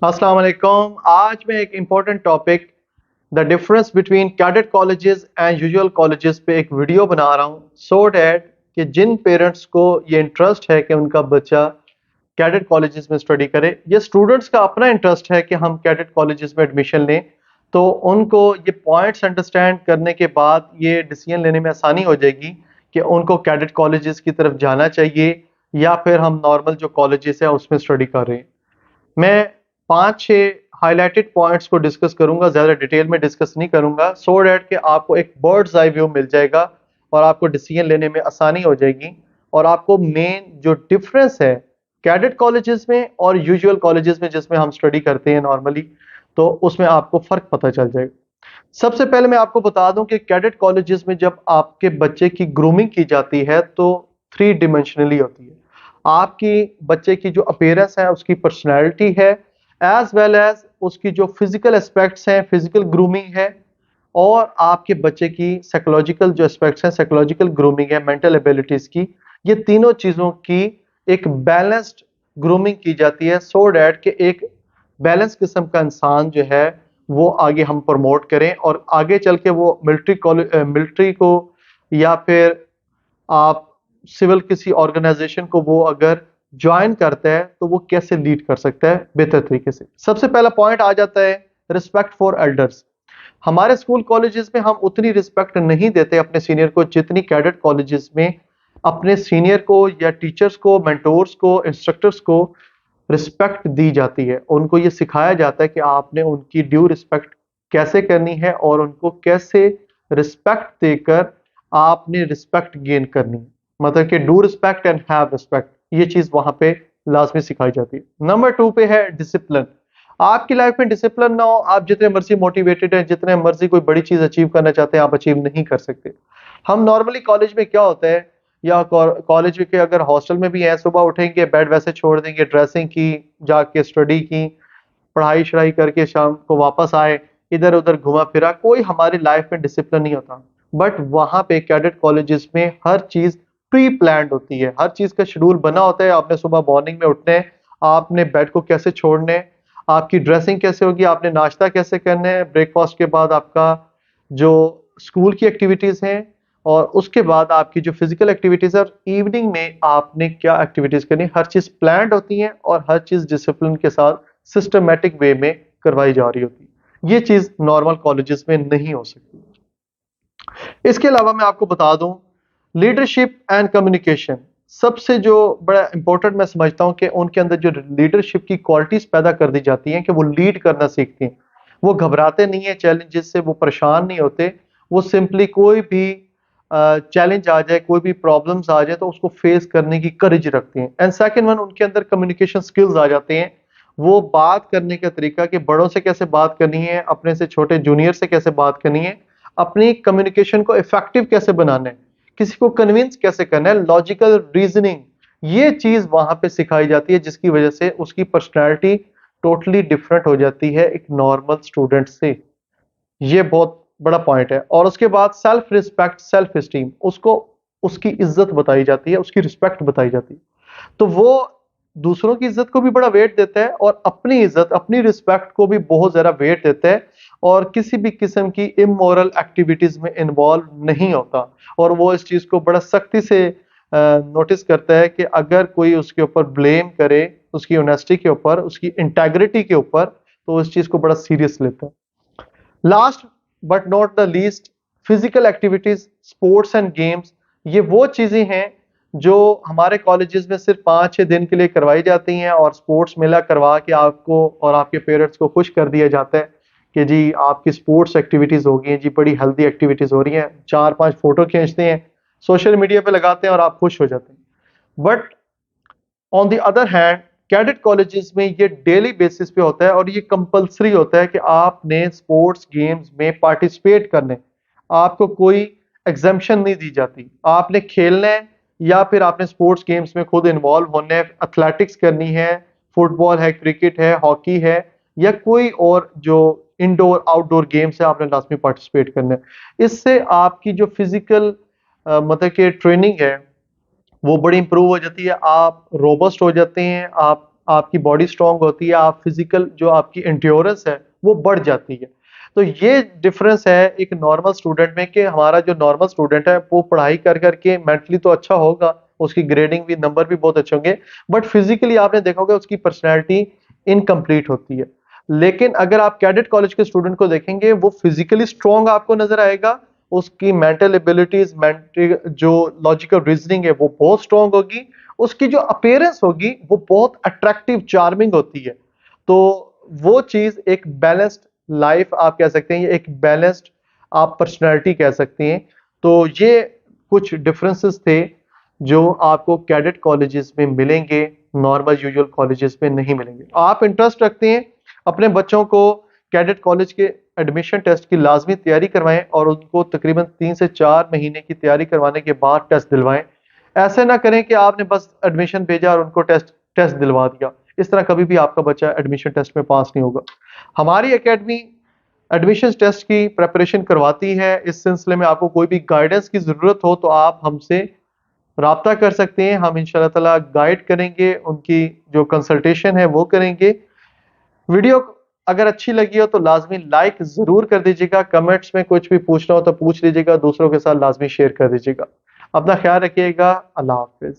अस्सलाम वालेकुम। आज मैं एक important topic the difference between cadet colleges and usual colleges पे एक वीडियो बना रहा हूँ सो डैट कि जिन पेरेंट्स को ये इंटरेस्ट है कि उनका बच्चा कैडेट कॉलेजेस में स्टडी करे, ये स्टूडेंट्स का अपना इंटरेस्ट है कि हम कैडेट कॉलेजेस में एडमिशन लें, तो उनको ये पॉइंट्स अंडरस्टैंड करने के बाद ये डिसीजन लेने में आसानी हो जाएगी कि उनको कैडेट कॉलेजेस की तरफ जाना चाहिए या फिर हम नॉर्मल जो कॉलेजेस है उसमें स्टडी कर रहे हैं। मैं 5-6 हाइलाइटेड पॉइंट्स को डिस्कस करूंगा, ज़्यादा डिटेल में डिस्कस नहीं करूंगा सो डैट कि आपको एक बर्ड्स आई व्यू मिल जाएगा और आपको डिसीजन लेने में आसानी हो जाएगी और आपको मेन जो डिफरेंस है कैडेट कॉलेजेस में और यूजुअल कॉलेजेस में जिसमें हम स्टडी करते हैं नॉर्मली, तो उसमें आपको फ़र्क पता चल जाएगा। सबसे पहले मैं आपको बता दूं कि कैडेट कॉलेजेस में जब आपके बच्चे की ग्रूमिंग की जाती है तो 3 डिमेंशनली होती है। आपकी बच्चे की जो अपीयरेंस है, उसकी पर्सनैलिटी है, एज वेल एज उसकी जो फिजिकल एस्पेक्ट्स हैं, फिजिकल ग्रूमिंग है, और आपके बच्चे की साइकोलॉजिकल जो एस्पेक्ट्स हैं, साइकोलॉजिकल ग्रूमिंग है, मेंटल एबिलिटीज की, ये तीनों चीज़ों की एक बैलेंस्ड ग्रूमिंग की जाती है सो डैट कि एक बैलेंस किस्म का इंसान जो है वो आगे हम प्रमोट करें और आगे चल के वो मिलिट्री को या फिर आप सिविल किसी ऑर्गेनाइजेशन को वो अगर ज्वाइन करता है तो वो कैसे लीड कर सकता है बेहतर तरीके से। सबसे पहला पॉइंट आ जाता है रिस्पेक्ट फॉर एल्डर्स। हमारे स्कूल कॉलेजेस में हम उतनी रिस्पेक्ट नहीं देते अपने सीनियर को जितनी कैडेट कॉलेजेस में अपने सीनियर को या टीचर्स को, मेंटोर्स को, इंस्ट्रक्टर्स को रिस्पेक्ट दी जाती है। उनको ये सिखाया जाता है कि आपने उनकी ड्यू रिस्पेक्ट कैसे करनी है और उनको कैसे रिस्पेक्ट देकर आपने रिस्पेक्ट गेन करनी है। मतलब कि do respect and have respect, ये चीज वहां पे लाजमी सिखाई जाती है। नंबर 2 पे है डिसिप्लिन। आपकी लाइफ में डिसिप्लिन ना हो, आप जितने मर्जी मोटिवेटेड हैं, जितने मर्जी कोई बड़ी चीज अचीव करना चाहते हैं, आप अचीव नहीं कर सकते। हम नॉर्मली कॉलेज में क्या होता है, या कॉलेज के अगर हॉस्टल में भी हैं, सुबह उठेंगे, बेड वैसे छोड़ देंगे, ड्रेसिंग की, जाके स्टडी की, पढ़ाई शढ़ाई करके शाम को वापस आए, इधर उधर घुमा फिरा, कोई हमारी लाइफ में डिसिप्लिन नहीं होता। बट वहां पे कैडेट कॉलेजेस में हर चीज प्री प्लान्ड होती है, हर चीज का शेड्यूल बना होता है। आपने सुबह मॉर्निंग में उठना है, आपने बेड को कैसे छोड़ना है, आपकी ड्रेसिंग कैसे होगी, आपने नाश्ता कैसे करना है, ब्रेकफास्ट के बाद आपका जो स्कूल की एक्टिविटीज हैं, और उसके बाद आपकी जो फिजिकल एक्टिविटीज है, और इवनिंग में आपने क्या एक्टिविटीज करनी है, हर चीज प्लान्ड होती है और हर चीज डिसिप्लिन के साथ सिस्टमेटिक वे में करवाई जा रही होती है। ये चीज नॉर्मल कॉलेजेस में नहीं हो सकती। इसके अलावा मैं आपको बता दूं, लीडरशिप एंड कम्युनिकेशन सबसे जो बड़ा इंपॉर्टेंट मैं समझता हूं कि उनके अंदर जो लीडरशिप की क्वालिटीज पैदा कर दी जाती हैं कि वो लीड करना सीखती हैं। वो घबराते नहीं है चैलेंजेस से, वो परेशान नहीं होते, वो सिंपली कोई भी चैलेंज आ जाए, कोई भी प्रॉब्लम्स आ जाए तो उसको फेस करने की करेज रखते हैं। एंड सेकंड वन, उनके अंदर कम्युनिकेशन स्किल्स आ जाते हैं। वो बात करने का तरीका कि बड़ों से कैसे बात करनी है, अपने से छोटे जूनियर से कैसे बात करनी है, अपनी कम्युनिकेशन को इफेक्टिव कैसे बनाना है, किसी को कन्विंस कैसे करना है, लॉजिकल रीजनिंग, ये चीज वहां पे सिखाई जाती है, जिसकी वजह से उसकी पर्सनैलिटी टोटली डिफरेंट हो जाती है एक नॉर्मल स्टूडेंट से। ये बहुत बड़ा पॉइंट है। और उसके बाद सेल्फ रिस्पेक्ट, सेल्फ एस्टीम, उसको उसकी इज्जत बताई जाती है, उसकी रिस्पेक्ट बताई जाती है। तो वो दूसरों की इज्जत को भी बड़ा वेट देता है और अपनी इज्जत, अपनी रिस्पेक्ट को भी बहुत ज्यादा वेट देता है, और किसी भी किस्म की इमोरल एक्टिविटीज में इन्वॉल्व नहीं होता। और वो इस चीज को बड़ा सख्ती से नोटिस करता है कि अगर कोई उसके ऊपर ब्लेम करे, उसकी ऑनेस्टी के ऊपर, उसकी इंटेग्रिटी के ऊपर, तो उस चीज को बड़ा सीरियस लेता है। Last but not the least, physical activities, sports and games, ये वो चीजें हैं जो हमारे कॉलेजेस में सिर्फ 5-6 दिन के लिए करवाई जाती हैं, और स्पोर्ट्स मेला करवा के आपको और आपके पेरेंट्स को खुश कर दिया जाता है कि जी आपकी स्पोर्ट्स एक्टिविटीज हो गई हैं, जी बड़ी हेल्दी एक्टिविटीज हो रही हैं, 4-5 फोटो खींचते हैं, सोशल मीडिया पे लगाते हैं और आप खुश हो जाते हैं। But on the other hand cadet colleges में ये डेली बेसिस पे होता है और ये कंपलसरी होता है कि आपने स्पोर्ट्स गेम्स में पार्टिसिपेट करने, आपको कोई एग्जाम्पशन नहीं दी जाती, आपने खेलना है या फिर आपने स्पोर्ट्स गेम्स में खुद इन्वॉल्व होना है, एथलेटिक्स करनी है, फुटबॉल है, क्रिकेट है, हॉकी है, या कोई और जो इंडोर आउटडोर गेम्स है, आपने लास्ट में पार्टिसिपेट करना है। इससे आपकी जो फिजिकल मतलब कि ट्रेनिंग है वो बड़ी इंप्रूव हो जाती है, आप रोबस्ट हो जाते हैं, आप आपकी बॉडी स्ट्रांग होती है, आप फिजिकल जो आपकी एंड्योरेंस है वो बढ़ जाती है। तो ये डिफरेंस है एक नॉर्मल स्टूडेंट में कि हमारा जो नॉर्मल स्टूडेंट है वो पढ़ाई कर करके मेंटली तो अच्छा होगा, उसकी ग्रेडिंग भी नंबर भी बहुत अच्छे होंगे, बट फिजिकली आपने देखा होगा उसकी पर्सनैलिटी इनकम्प्लीट होती है। लेकिन अगर आप कैडेट कॉलेज के स्टूडेंट को देखेंगे वो फिजिकली स्ट्रांग आपको नजर आएगा, उसकी मेंटल एबिलिटीज, मेंटल जो लॉजिकल रीजनिंग है वो बहुत स्ट्रांग होगी, उसकी जो अपीयरेंस होगी वो बहुत अट्रैक्टिव चार्मिंग होती है। तो वो चीज एक बैलेंस्ड लाइफ आप कह सकते हैं, ये एक बैलेंस्ड आप पर्सनैलिटी कह सकते हैं। तो ये कुछ डिफरेंसेस थे जो आपको कैडेट कॉलेजेस में मिलेंगे, नॉर्मल यूजुअल कॉलेजेस में नहीं मिलेंगे। आप इंटरेस्ट रखते हैं अपने बच्चों को कैडेट कॉलेज के एडमिशन टेस्ट की लाजमी तैयारी करवाएं और उनको तकरीबन 3 से 4 महीने की तैयारी करवाने के बाद टेस्ट दिलवाएं। ऐसे ना करें कि आपने बस एडमिशन भेजा और उनको टेस्ट टेस्ट दिलवा दिया। इस तरह कभी भी आपका बच्चा एडमिशन टेस्ट में पास नहीं होगा। हमारी एकेडमी एडमिशन टेस्ट की प्रेपरेशन करवाती है। इस सिलसिले में आपको कोई भी गाइडेंस की ज़रूरत हो तो आप हमसे राब्ता कर सकते हैं। हम इंशाल्लाह ताला गाइड करेंगे, उनकी जो कंसल्टेशन है वो करेंगे। वीडियो अगर अच्छी लगी हो तो लाजमी लाइक ज़रूर कर दीजिएगा, कमेंट्स में कुछ भी पूछना हो तो पूछ लीजिएगा, दूसरों के साथ लाजमी शेयर कर दीजिएगा। अपना ख्याल रखिएगा। अल्लाह हाफिज़।